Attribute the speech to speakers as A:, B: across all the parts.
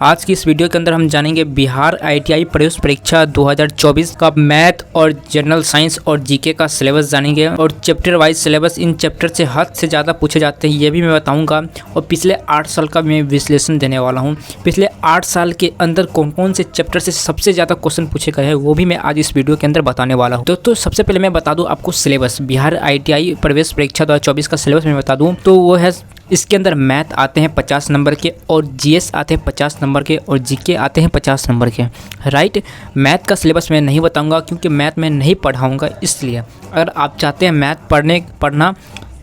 A: आज की इस वीडियो के अंदर हम जानेंगे बिहार आईटीआई प्रवेश परीक्षा 2024 का मैथ और जनरल साइंस और जीके का सिलेबस जानेंगे और chapter wise syllabus in chapter से हद से ज़्यादा पूछे जाते हैं ये भी मैं बताऊंगा। और पिछले 8 साल का मैं विश्लेषण देने वाला हूं। पिछले 8 साल के अंदर कौन कौन से चैप्टर से सबसे ज़्यादा क्वेश्चन पूछे गए हैं वो भी मैं आज इस वीडियो के अंदर बताने वाला हूँ। तो सबसे पहले मैं बता दूँ आपको सिलेबस बिहार आईटीआई प्रवेश परीक्षा 2024 का सिलेबस मैं बता दूँ तो वो है, इसके अंदर मैथ आते हैं 50 नंबर के और जीएस आते हैं 50 नंबर के और जीके आते हैं 50 नंबर के। राइट, मैथ का सिलेबस मैं नहीं बताऊंगा क्योंकि मैथ मैं नहीं पढ़ाऊंगा, इसलिए अगर आप चाहते हैं मैथ पढ़ना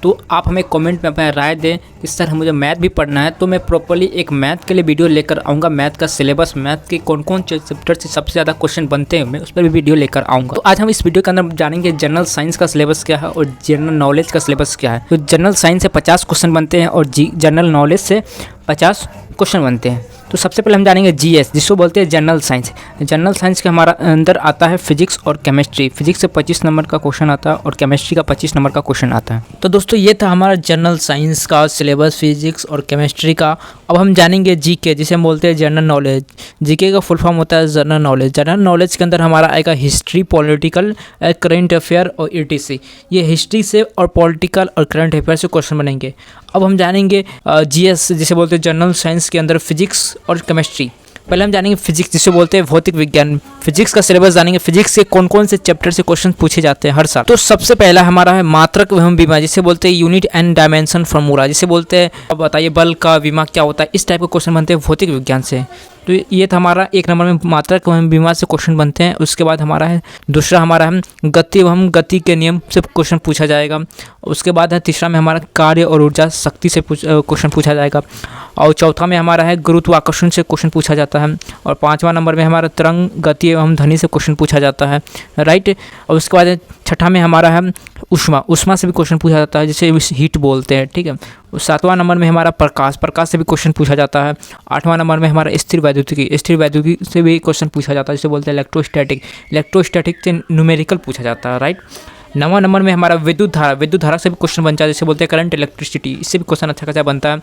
A: तो आप हमें कमेंट में अपना राय दें कि सर मुझे मैथ भी पढ़ना है, तो मैं प्रॉपर्ली एक मैथ के लिए वीडियो लेकर आऊँगा। मैथ का सिलेबस, मैथ के कौन कौन चैप्टर से सबसे ज़्यादा क्वेश्चन बनते हैं मैं उस पर भी वीडियो लेकर आऊँगा। तो आज हम इस वीडियो के अंदर जानेंगे जनरल साइंस का सिलेबस क्या है और जनरल नॉलेज का सिलेबस क्या है। तो जनरल साइंस से 50 क्वेश्चन बनते हैं और जनरल नॉलेज से 50 क्वेश्चन बनते हैं। तो सबसे पहले हम जानेंगे जीएस, जिसको बोलते हैं जनरल साइंस। जनरल साइंस के हमारा अंदर आता है फिजिक्स और केमिस्ट्री। फिजिक्स से 25 नंबर का क्वेश्चन आता है और केमिस्ट्री का 25 नंबर का क्वेश्चन आता है। तो दोस्तों ये था हमारा जनरल साइंस का सिलेबस, फिजिक्स और केमिस्ट्री का। अब हम जानेंगे जीके, जिसे हम बोलते हैं जनरल नॉलेज। जीके का फुल फॉर्म होता है जनरल नॉलेज। जनरल नॉलेज के अंदर हमारा आएगा हिस्ट्री, पॉलिटिकल, करंट अफेयर और ईटीसी। ये हिस्ट्री से और पॉलिटिकल और करंट अफेयर से क्वेश्चन बनेंगे। अब हम जानेंगे जीएस, जिसे बोलते हैं जनरल साइंस के अंदर फिजिक्स और केमिस्ट्री। पहले हम जानेंगे फिजिक्स, जिसे बोलते हैं भौतिक विज्ञान। फिजिक्स का सिलेबस जानेंगे, फिजिक्स के कौन कौन से चैप्टर से क्वेश्चन पूछे जाते हैं हर साल। तो सबसे पहला हमारा है मात्रक एवं विमा, जिसे बोलते हैं यूनिट एंड डायमेंशन फॉर्मूला, जिसे बोलते हैं अब बताइए बल का विमा क्या होता है। इस टाइप के क्वेश्चन बनते हैं भौतिक विज्ञान से। तो ये था हमारा 1 नंबर में मात्रक एवं विमा से क्वेश्चन बनते हैं। उसके बाद हमारा है दूसरा, हमारा है गति एवं गति के नियम से क्वेश्चन पूछा जाएगा। उसके बाद है तीसरा में हमारा कार्य और ऊर्जा शक्ति से क्वेश्चन पूछा जाएगा। और चौथा में हमारा है गुरुत्वाकर्षण से क्वेश्चन पूछा जाता है। और 5वां नंबर में हमारा तरंग गति एवं ध्वनि से क्वेश्चन पूछा जाता है। राइट, और उसके बाद छठा में हमारा है उष्मा से भी क्वेश्चन पूछा जाता है, जिसे हीट बोलते हैं। ठीक है, 7वां नंबर में हमारा प्रकाश से भी क्वेश्चन पूछा जाता है। 8वां नंबर में हमारा स्थिर वैद्युतिकी से भी क्वेश्चन पूछा जाता है, जिसे बोलते हैं इलेक्ट्रोस्टैटिक से न्यूमेरिकल पूछा जाता है। राइट, 9वां नंबर में हमारा विद्युत धारा से भी क्वेश्चन बनता है, जिसे बोलते हैं करंट इलेक्ट्रिसिटी। इससे भी क्वेश्चन अच्छा खासा बनता है।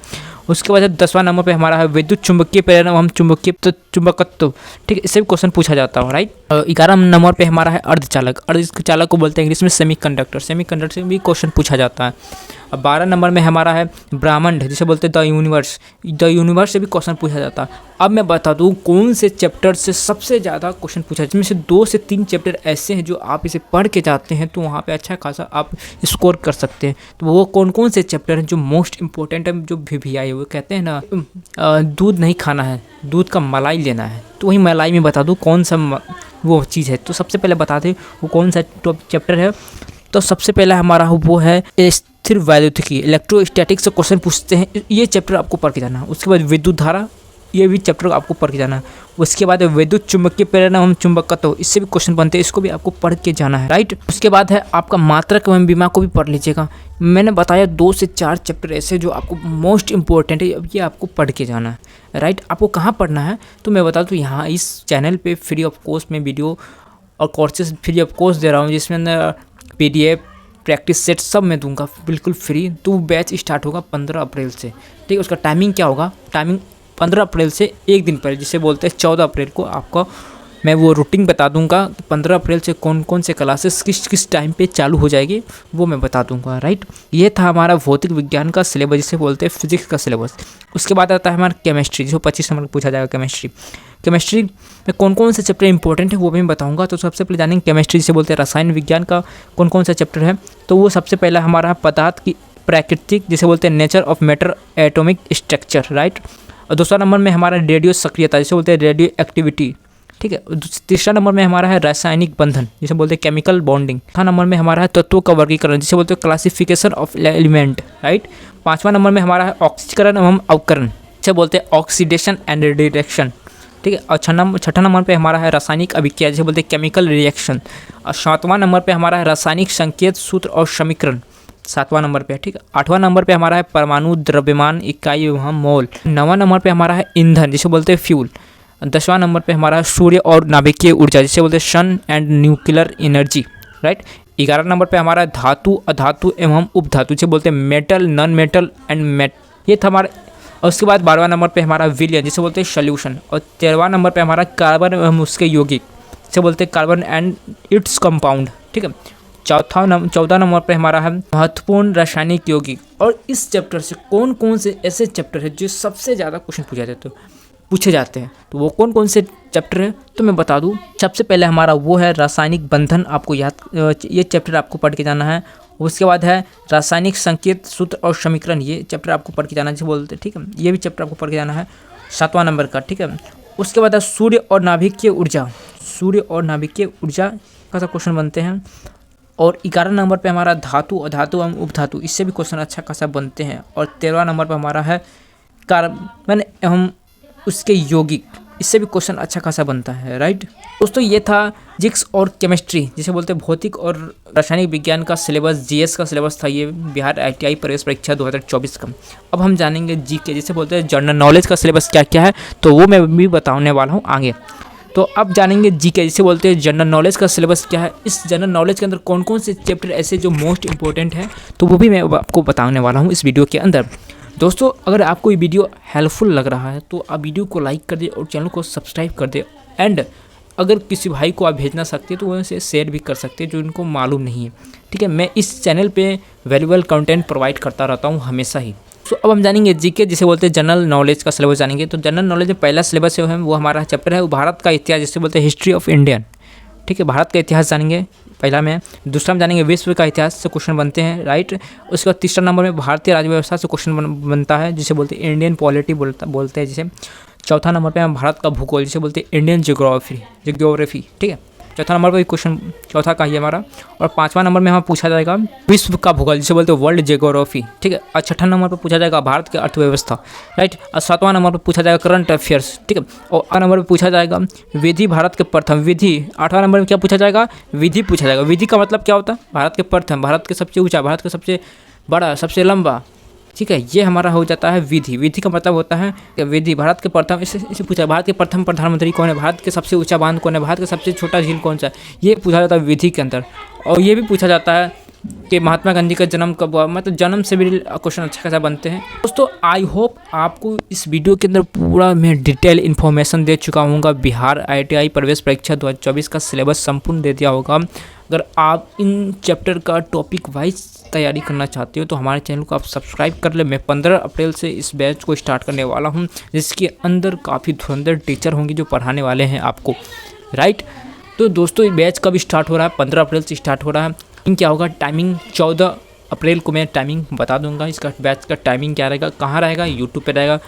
A: उसके बाद 10वां नंबर पे हमारा है विद्युत चुंबकीय प्रेरण एवं चुंबकत्व। ठीक है, इससे भी क्वेश्चन पूछा जाता है। राइट, 11 नंबर पे हमारा है अर्धचालक को बोलते हैं इंग्लिश में सेमीकंडक्टर से भी क्वेश्चन पूछा जाता है। अब 12 नंबर में हमारा है ब्रह्मांड, जिसे बोलते हैं द यूनिवर्स से भी क्वेश्चन पूछा जाता है। अब मैं बता दूं कौन से चैप्टर से सबसे ज़्यादा क्वेश्चन पूछा है, जिसमें से 2 से 3 चैप्टर ऐसे हैं जो आप इसे पढ़ के जाते हैं तो वहाँ पे अच्छा खासा आप स्कोर कर सकते हैं। तो वो कौन कौन से चैप्टर हैं जो मोस्ट इंपॉर्टेंट है, जो VVI है। वो कहते हैं ना दूध नहीं खाना है, दूध का मलाई लेना है। तो वही मलाई में बता दूँ कौन सा वो चीज़ है। तो सबसे पहले बता दें वो कौन सा चैप्टर है। तो सबसे पहला हमारा वो है स्थिर वैद्युतिकी, इलेक्ट्रोस्टैटिक से क्वेश्चन पूछते हैं। ये चैप्टर आपको पढ़ के जाना है। उसके बाद विद्युत धारा, ये भी चैप्टर आपको पढ़ के जाना है। उसके बाद विद्युत चुंबकीय प्रेरण एवं चुंबकत्व, इससे भी क्वेश्चन बनते हैं, इसको भी आपको पढ़ के जाना है। राइट, उसके बाद है आपका मात्रक एवं विमा को भी पढ़ लीजिएगा। मैंने बताया 2 से 4 चैप्टर ऐसे जो आपको मोस्ट इंपॉर्टेंट है, अब ये आपको पढ़ के जाना है। राइट, आपको कहाँ पढ़ना है तो मैं बता दूँ, यहाँ इस चैनल पर फ्री ऑफ कॉस्ट में वीडियो और कोर्सेज फ्री ऑफ कॉस्ट दे रहा हूँ, जिसमें PDF प्रैक्टिस सेट सब मैं दूंगा बिल्कुल फ्री। तो बैच स्टार्ट होगा 15 अप्रैल से। ठीक है, उसका टाइमिंग क्या होगा, टाइमिंग 15 अप्रैल से एक दिन पहले, जिसे बोलते हैं 14 अप्रैल को आपका मैं वो रूटीन बता दूंगा। 15 अप्रैल से कौन कौन से क्लासेस किस टाइम पे चालू हो जाएगी वो मैं बता दूंगा। राइट, ये था हमारा भौतिक विज्ञान का सिलेबस, जिसे बोलते हैं फिजिक्स का सिलेबस। उसके बाद आता है हमारा केमिस्ट्री, जो 25 नंबर पूछा जाएगा। केमिस्ट्री में कौन कौन से चैप्टर इंपॉर्टेंट है वो भी मैं बताऊंगा। तो सबसे पहले जानेंगे केमिस्ट्री, जिसे बोलते हैं रसायन विज्ञान का कौन कौन सा चैप्टर है। तो वो सबसे पहला हमारा पदार्थ की प्राकृतिक, जिसे बोलते हैं nature of matter, atomic structure. Right, और दूसरा नंबर में हमारा रेडियो सक्रियता, जिसे बोलते हैं रेडियो एक्टिविटी। ठीक है, तीसरा नंबर में हमारा है रासायनिक बंधन, जिसे बोलते हैं केमिकल बॉन्डिंग। चौथा नंबर में हमारा है तत्वों का वर्गीकरण, जिसे बोलते हैं क्लासिफिकेशन ऑफ एलिमेंट। राइट, 5वां नंबर में हमारा है ऑक्सीकरण एवं अवकरण, जिसे बोलते हैं ऑक्सीडेशन एंड रिडक्शन। ठीक है, और छठा नंबर पे हमारा है रासायनिक अभिक्रिया, जिसे बोलते हैं केमिकल रिएक्शन। और 7वां नंबर पे हमारा है रासायनिक संकेत सूत्र और समीकरण, 7वां नंबर पे। ठीक है, 8वां नंबर पे हमारा है परमाणु द्रव्यमान इकाई एवं मोल। 9वां नंबर पे हमारा है ईंधन, जिसे बोलते हैं फ्यूल। 10वां नंबर पे हमारा है सूर्य और नाभिकीय ऊर्जा, जिसे बोलते हैं sun and nuclear energy. Right, 11 नंबर पे हमारा धातु, अधातु एवं उपधातु, जिसे बोलते हैं मेटल, नॉन मेटल एंड ये था हमारा और उसके बाद 12वां नंबर पे हमारा विलियन जिसे बोलते हैं सोल्यूशन, और 13वां नंबर पे हमारा कार्बन एवं उसके यौगिक जिसे बोलते हैं कार्बन एंड इट्स कंपाउंड, ठीक है। 14 नंबर पे हमारा है महत्वपूर्ण रासायनिक यौगिक। और इस चैप्टर से कौन कौन से ऐसे चैप्टर है जो सबसे ज़्यादा क्वेश्चन पूछे जाते हैं, तो वो कौन कौन से चैप्टर है तो मैं बता दूं। सबसे पहले हमारा वो है रासायनिक बंधन, आपको याद ये चैप्टर आपको पढ़ के जाना है। उसके बाद है रासायनिक संकेत सूत्र और समीकरण, ये चैप्टर आपको पढ़ के जाना है जिसे बोलते हैं, ठीक है। ये भी चैप्टर आपको पढ़ के जाना है 7वां नंबर का, ठीक है। उसके बाद है सूर्य और नाभिकीय ऊर्जा, सूर्य और नाभिकीय ऊर्जा का क्वेश्चन बनते हैं। और 11 नंबर पे हमारा धातु और धातु एवं उपधातु, इससे भी क्वेश्चन अच्छा खासा बनते हैं। और 13वां नंबर पे हमारा है कार्बन एवं उसके यौगिक, इससे भी क्वेश्चन अच्छा खासा बनता है, राइट। दोस्तों ये था फिजिक्स और केमिस्ट्री जिसे बोलते हैं भौतिक और रासायनिक विज्ञान का सिलेबस, जीएस का सिलेबस था ये बिहार आईटीआई प्रवेश परीक्षा 2024 का। अब हम जानेंगे जीके जिसे बोलते हैं जनरल नॉलेज का सिलेबस क्या क्या है, तो वो मैं भी बताने वाला हूँ आगे। तो अब जानेंगे जीके जिसे बोलते हैं जनरल नॉलेज का सिलेबस क्या है। इस जनरल नॉलेज के अंदर कौन कौन से चैप्टर ऐसे जो मोस्ट इंपॉर्टेंट हैं, तो वो भी मैं आपको बताने वाला हूँ इस वीडियो के अंदर। दोस्तों अगर आपको ये वीडियो हेल्पफुल लग रहा है तो आप वीडियो को लाइक कर दे और चैनल को सब्सक्राइब कर दे। एंड अगर किसी भाई को आप भेजना सकते हैं तो वो इसे शेयर भी कर सकते हैं जो इनको मालूम नहीं है, ठीक है। मैं इस चैनल पे वैल्यूएबल कंटेंट प्रोवाइड करता रहता हूँ हमेशा ही। तो अब हम जानेंगे जीके जिसे बोलते हैं जनरल नॉलेज का सिलेबस जानेंगे। तो जनरल नॉलेज में पहला सिलेबस है वो हमारा चैप्टर है वो भारत का इतिहास जिसे बोलते हैं हिस्ट्री ऑफ इंडियन, ठीक है। भारत का इतिहास जानेंगे पहला में। दूसरा में जानेंगे विश्व का इतिहास से क्वेश्चन बनते हैं, राइट। उसके बाद तीसरा नंबर में भारतीय राज्य व्यवस्था से क्वेश्चन बनता है जिसे बोलते हैं इंडियन पॉलिटी बोलते हैं जिसे। चौथा नंबर पे हम भारत का भूगोल जिसे बोलते हैं इंडियन जियोग्राफी, ठीक है। चौथा नंबर पर क्वेश्चन चौथा का ही हमारा। और 5वां नंबर में हमें पूछा जाएगा विश्व का भूगोल जिसे बोलते हैं वर्ल्ड जियोग्राफी, ठीक है। और 6ठा नंबर पर पूछा जाएगा भारत की अर्थव्यवस्था, राइट। और 7वां नंबर पर पूछा जाएगा करंट अफेयर्स, ठीक है। और 8वां नंबर पर पूछा जाएगा विधि, भारत के प्रथम विधि। 8वां नंबर में क्या पूछा जाएगा, विधि पूछा जाएगा। विधि का मतलब क्या होता है, भारत के प्रथम, भारत के सबसे ऊँचा, भारत के सबसे बड़ा, सबसे लंबा, ठीक है। ये हमारा हो जाता है विधि। विधि का मतलब होता है विधि, भारत के प्रथम, इसे पूछा भारत के प्रथम प्रधानमंत्री कौन है, भारत के सबसे ऊंचा बांध कौन है, भारत का सबसे छोटा झील कौन सा है, ये पूछा जाता है विधि के अंदर। और ये भी पूछा जाता है कि महात्मा गांधी का जन्म कब हुआ, मतलब जन्म से भी क्वेश्चन अच्छा खासा बनते हैं। दोस्तों आई होप आपको इस वीडियो के अंदर पूरा मैं डिटेल इन्फॉर्मेशन दे चुका हूँगा। बिहार आईटीआई प्रवेश परीक्षा 2024 का सिलेबस संपूर्ण दे दिया होगा। अगर आप इन चैप्टर का टॉपिक वाइज तैयारी करना चाहते हो तो हमारे चैनल को आप सब्सक्राइब कर ले। मैं 15 अप्रैल से इस बैच को स्टार्ट करने वाला हूं जिसके अंदर काफ़ी धुरंधर टीचर होंगे जो पढ़ाने वाले हैं आपको, राइट। तो दोस्तों ये बैच कब स्टार्ट हो रहा है, 15 अप्रैल से स्टार्ट हो रहा है। क्या होगा टाइमिंग, 14 अप्रैल को मैं टाइमिंग बता दूंगा। इसका बैच का टाइमिंग क्या रहेगा, कहाँ रहेगा, यूट्यूब पे रहेगा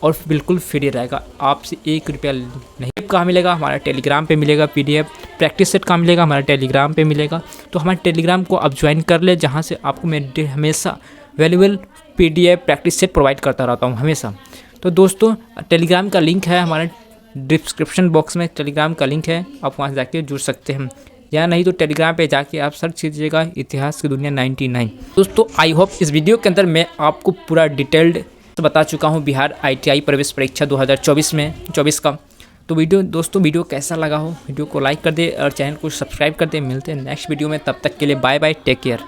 A: और बिल्कुल फ्री रहेगा, आपसे 1 रुपया नहीं। कहाँ मिलेगा, हमारा टेलीग्राम पे मिलेगा पीडीएफ। प्रैक्टिस सेट कहाँ मिलेगा, हमारा टेलीग्राम पे मिलेगा। तो हमारे टेलीग्राम को आप ज्वाइन कर ले जहाँ से आपको मैं हमेशा valuable PDF practice set provide करता रहता हूँ हमेशा। तो दोस्तों टेलीग्राम का लिंक है हमारे डिस्क्रिप्शन बॉक्स में, टेलीग्राम का लिंक है, आप वहाँ से जाके जुड़ सकते हैं। या नहीं तो टेलीग्राम पे जाके आप सर्च कीजिएगा इतिहास की दुनिया 99। दोस्तों आई होप इस वीडियो के अंदर मैं आपको पूरा डिटेल्ड बता चुका हूँ बिहार आईटीआई प्रवेश परीक्षा 2024 का। तो दोस्तों वीडियो कैसा लगा हो, वीडियो को लाइक कर दे और चैनल को सब्सक्राइब कर दे। मिलते हैं नेक्स्ट वीडियो में, तब तक के लिए बाय बाय, टेक केयर।